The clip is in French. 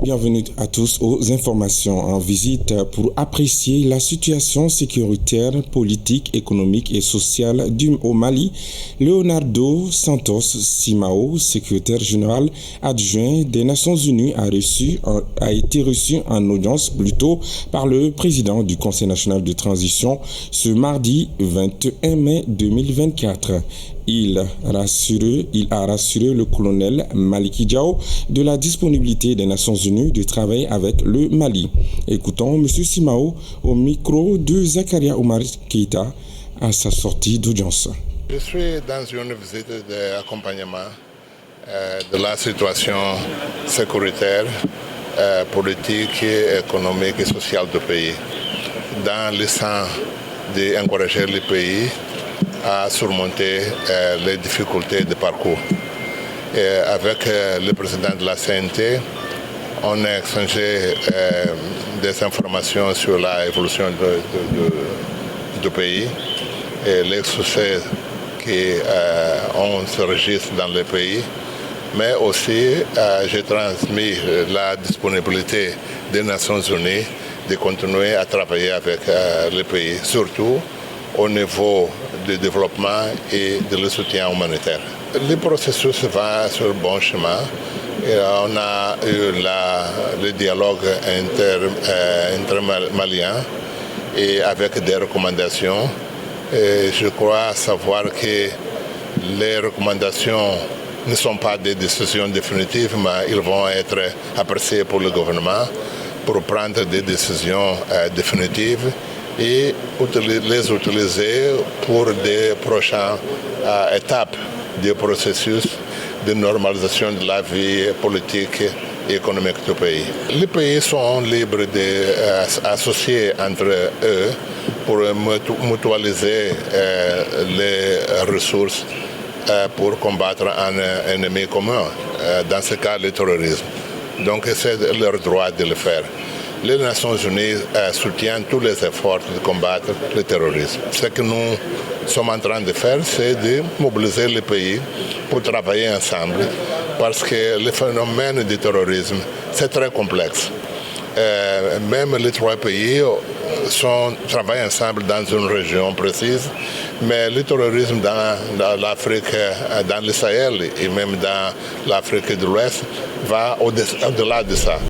Bienvenue à tous aux informations en visite pour apprécier la situation sécuritaire, politique, économique et sociale au Mali. Leonardo Santos Simao, secrétaire général adjoint des Nations Unies, a été reçu en audience plus tôt par le président du Conseil national de transition ce mardi 21 mai 2024. Il a rassuré le colonel Maliki Diao de la disponibilité des Nations Unies de travailler avec le Mali. Écoutons M. Simao au micro de Zakaria Omar Keïta à sa sortie d'audience. Je suis dans une visite d'accompagnement de la situation sécuritaire, politique, économique et sociale du pays, dans le sens d'encourager le pays à surmonter les difficultés de parcours. Et avec le président de la CNT, on a échangé des informations sur l'évolution du pays et les succès qu'on s'enregistre dans le pays. Mais aussi, j'ai transmis la disponibilité des Nations Unies de continuer à travailler avec le pays, surtout au niveau du développement et de soutien humanitaire. Le processus va sur le bon chemin. Et on a eu le dialogue intermalien et avec des recommandations. Et je crois savoir que les recommandations ne sont pas des décisions définitives, mais ils vont être appréciées pour le gouvernement pour prendre des décisions définitives et les utiliser pour des prochaines étapes du processus de normalisation de la vie politique et économique du pays. Les pays sont libres d'associer entre eux pour mutualiser les ressources pour combattre un ennemi commun, dans ce cas le terrorisme. Donc c'est leur droit de le faire. Les Nations Unies soutiennent tous les efforts de combattre le terrorisme. Ce que nous sommes en train de faire, c'est de mobiliser les pays pour travailler ensemble, parce que le phénomène du terrorisme, c'est très complexe. Même les trois pays travaillent ensemble dans une région précise, mais le terrorisme dans l'Afrique, dans le Sahel et même dans l'Afrique de l'Ouest va au-delà de ça.